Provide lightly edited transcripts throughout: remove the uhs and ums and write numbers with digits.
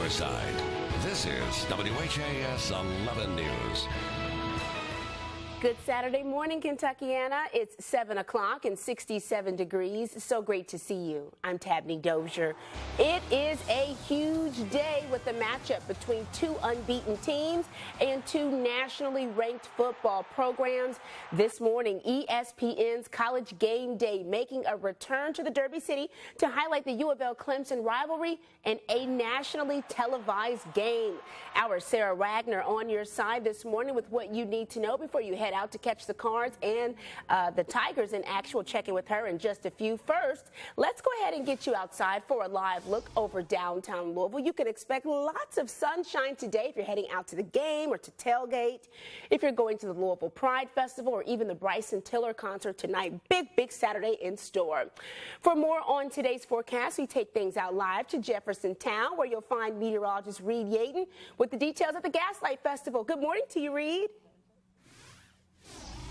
Riverside. This is WHAS 11 News. Good Saturday morning, Kentuckiana. It's 7 o'clock and 67 degrees. So great to see you. I'm Tabney Dozier. It is a huge day with the matchup between two unbeaten teams and two nationally ranked football programs. This morning, ESPN's College Game Day making a return to the Derby City to highlight the U of L Clemson rivalry and a nationally televised game. Our Sarah Wagner on your side this morning with what you need to know before you head out to catch the Cards and the Tigers in actual. Check-in with her in just a few. First, let's go ahead and get you outside for a live look over downtown Louisville. You can expect lots of sunshine today if you're heading out to the game or to tailgate. If you're going to the Louisville Pride Festival or even the Bryson Tiller concert tonight, big Saturday in store. For more on today's forecast, we take things out live to Jefferson Town, where you'll find meteorologist Reed Yaden with the details of the Gaslight Festival. Good morning to you, Reed.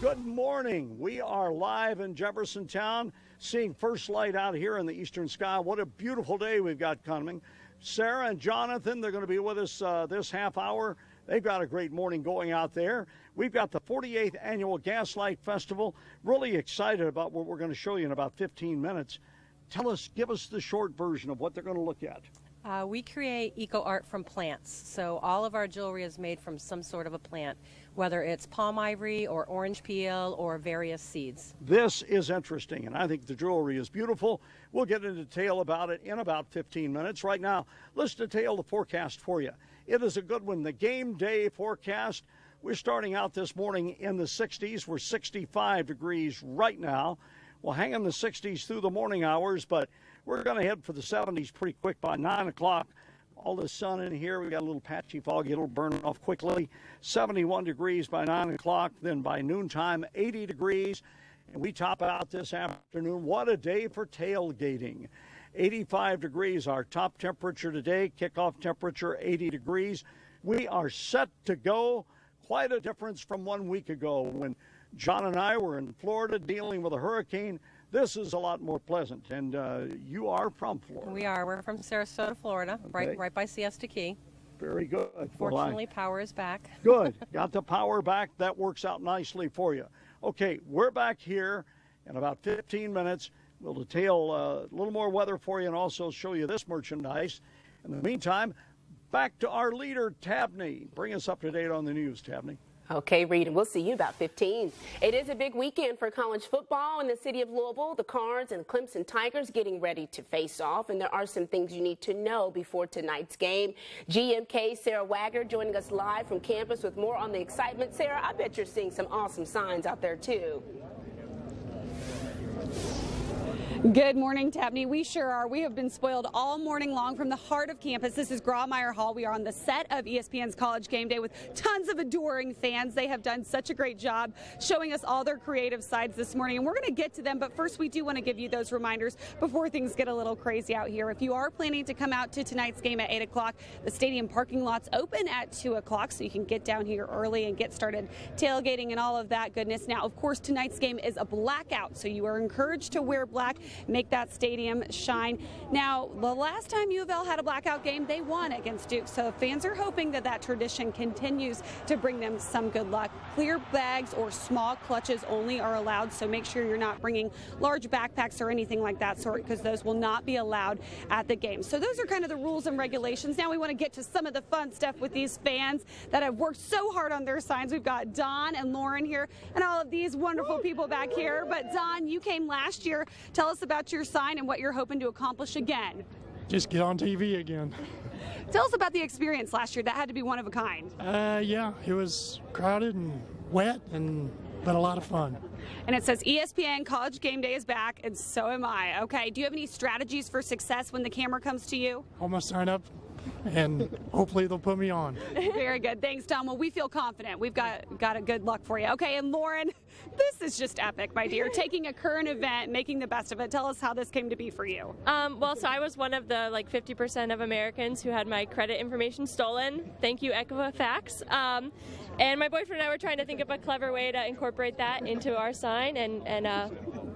Good morning. We are live in Jefferson Town, seeing first light out here in the eastern sky. What a beautiful day we've got coming. Sarah and Jonathan, they're going to be with us this half hour. They've got a great morning going out there. We've got the 48th Annual Gaslight Festival. Really excited about what we're going to show you in about 15 minutes. Give us the short version of what they're going to look at. We create eco art from plants, so all of our jewelry is made from some sort of a plant, whether it's palm ivory or orange peel or various seeds. This is interesting, and I think the jewelry is beautiful. We'll get into detail about it in about 15 minutes. Right now, let's detail the forecast for you. It is a good one. The game day forecast, we're starting out this morning in the 60s. We're 65 degrees right now. We'll hang in the 60s through the morning hours, but we're going to head for the 70s pretty quick by 9 o'clock. All the sun in here. We got a little patchy foggy. It'll burn off quickly. 71 degrees by 9 o'clock. Then by noontime, 80 degrees. And we top out this afternoon. What a day for tailgating. 85 degrees, our top temperature today. Kickoff temperature, 80 degrees. We are set to go. Quite a difference from 1 week ago when John and I were in Florida dealing with a hurricane. This is a lot more pleasant, and you are from Florida. We are. We're from Sarasota, Florida, okay. right by Siesta Key. Very good. Fortunately, power is back. Good. Got the power back. That works out nicely for you. Okay, we're back here in about 15 minutes. We'll detail a little more weather for you and also show you this merchandise. In the meantime, back to our leader, Tabney. Bring us up to date on the news, Tabney. Okay, Reed, and we'll see you about 15. It is a big weekend for college football in the city of Louisville. The Cards and Clemson Tigers getting ready to face off, and there are some things you need to know before tonight's game. GMK Sarah Wagner joining us live from campus with more on the excitement. Sarah, I bet you're seeing some awesome signs out there, too. Good morning, Tabney. We sure are. We have been spoiled all morning long from the heart of campus. This is Grawemeyer Hall. We are on the set of ESPN's College Game Day with tons of adoring fans. They have done such a great job showing us all their creative sides this morning, and we're going to get to them. But first, we do want to give you those reminders before things get a little crazy out here. If you are planning to come out to tonight's game at 8 o'clock, the stadium parking lot's open at 2 o'clock, so you can get down here early and get started tailgating and all of that goodness. Now, of course, tonight's game is a blackout, so you are encouraged to wear black. Make that stadium shine. Now, the last time U of L had a blackout game, they won against Duke, so fans are hoping that that tradition continues to bring them some good luck. Clear bags or small clutches only are allowed, so make sure you're not bringing large backpacks or anything like that sort, because those will not be allowed at the game. So those are kind of the rules and regulations. Now we want to get to some of the fun stuff with these fans that have worked so hard on their signs. We've got Don and Lauren here and all of these wonderful people back here. But Don, you came last year. Tell us about your sign and what you're hoping to accomplish again. Just get on TV again. Tell us about the experience last year. That had to be one of a kind. Yeah, it was crowded and wet, but a lot of fun. And it says ESPN College Game Day is back, and so am I. Okay, do you have any strategies for success when the camera comes to you? I'm going to sign up, and hopefully they'll put me on. Very good. Thanks, Tom. Well, we feel confident. We've got a good luck for you. Okay, and Lauren, this is just epic, my dear. Taking a current event, making the best of it. Tell us how this came to be for you. Well, so I was one of the 50% of Americans who had my credit information stolen. Thank you, Equifax. And my boyfriend and I were trying to think of a clever way to incorporate that into our sign, and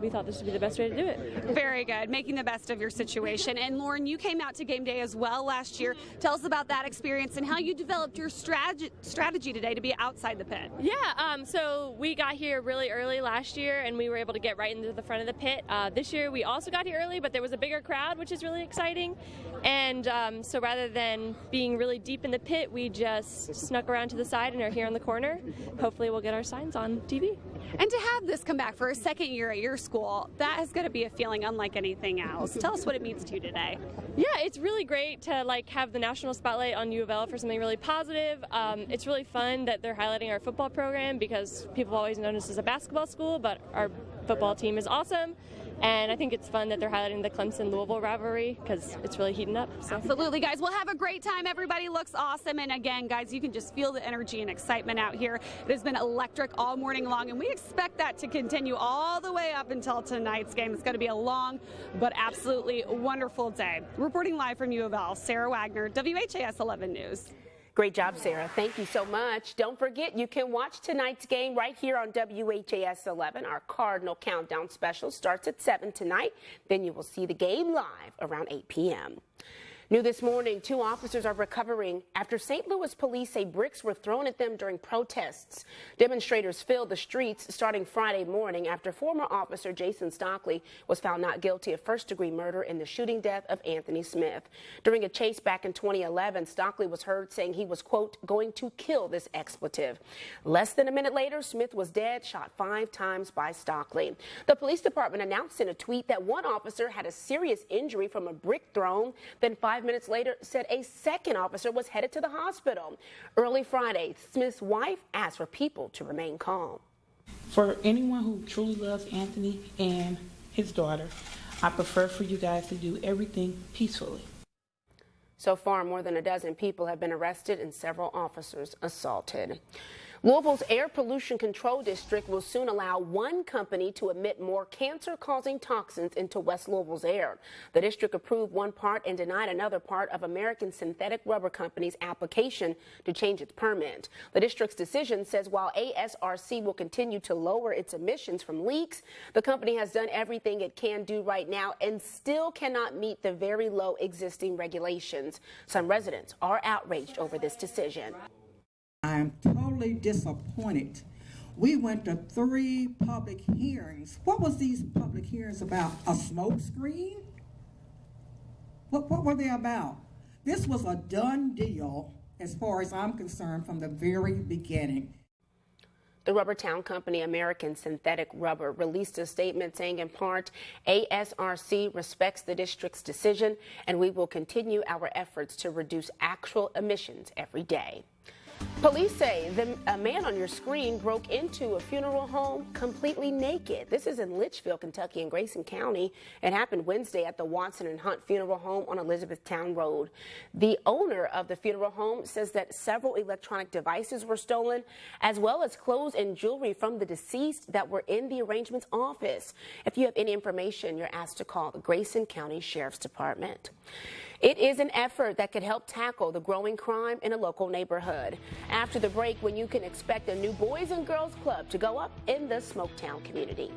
we thought this would be the best way to do it. Very good, making the best of your situation. And Lauren, you came out to game day as well last year. Tell us about that experience and how you developed your strategy today to be outside the pit. Yeah, so we got here really early last year, and we were able to get right into the front of the pit. This year we also got here early, but there was a bigger crowd, which is really exciting. And so rather than being really deep in the pit, we just snuck around to the side and are here on the corner. Hopefully we'll get our signs on TV. And to have this come back for a second year at your school, that is going to be a feeling unlike anything else. Tell us what it means to you today. Yeah, it's really great to have the national spotlight on U of L for something really positive. It's really fun that they're highlighting our football program because people have always known us as a basketball school, but our football team is awesome. And I think it's fun that they're highlighting the Clemson-Louisville rivalry because it's really heating up. So. Absolutely, guys. We'll have a great time. Everybody looks awesome. And again, guys, you can just feel the energy and excitement out here. It has been electric all morning long, and we expect that to continue all the way up until tonight's game. It's going to be a long but absolutely wonderful day. Reporting live from U of L, Sarah Wagner, WHAS 11 News. Great job, Sarah. Thank you so much. Don't forget, you can watch tonight's game right here on WHAS 11. Our Cardinal Countdown special starts at 7 tonight. Then you will see the game live around 8 p.m. New this morning, 2 officers are recovering after St. Louis police say bricks were thrown at them during protests. Demonstrators filled the streets starting Friday morning after former officer Jason Stockley was found not guilty of first-degree murder in the shooting death of Anthony Smith. During a chase back in 2011, Stockley was heard saying he was, quote, going to kill this expletive. Less than a minute later, Smith was dead, shot 5 times by Stockley. The police department announced in a tweet that one officer had a serious injury from a brick thrown, then 5 minutes later said a second officer was headed to the hospital. Early Friday, Smith's wife asked for people to remain calm. For anyone who truly loves Anthony and his daughter, I prefer for you guys to do everything peacefully. So far, more than a dozen people have been arrested and several officers assaulted. Louisville's Air Pollution Control District will soon allow one company to emit more cancer-causing toxins into West Louisville's air. The district approved one part and denied another part of American Synthetic Rubber Company's application to change its permit. The district's decision says while ASRC will continue to lower its emissions from leaks, the company has done everything it can do right now and still cannot meet the very low existing regulations. Some residents are outraged over this decision. I am totally disappointed. We went to 3 public hearings. What was these public hearings about? A smoke screen? What were they about? This was a done deal as far as I'm concerned from the very beginning. The rubber town company American Synthetic Rubber released a statement saying in part, ASRC respects the district's decision and we will continue our efforts to reduce actual emissions every day. Police say a man on your screen broke into a funeral home completely naked. This is in Litchfield, Kentucky in Grayson County. It happened Wednesday at the Watson and Hunt Funeral Home on Elizabethtown Road. The owner of the funeral home says that several electronic devices were stolen, as well as clothes and jewelry from the deceased that were in the arrangement's office. If you have any information, you're asked to call the Grayson County Sheriff's Department. It is an effort that could help tackle the growing crime in a local neighborhood. After the break, when you can expect a new Boys and Girls Club to go up in the Smoketown community.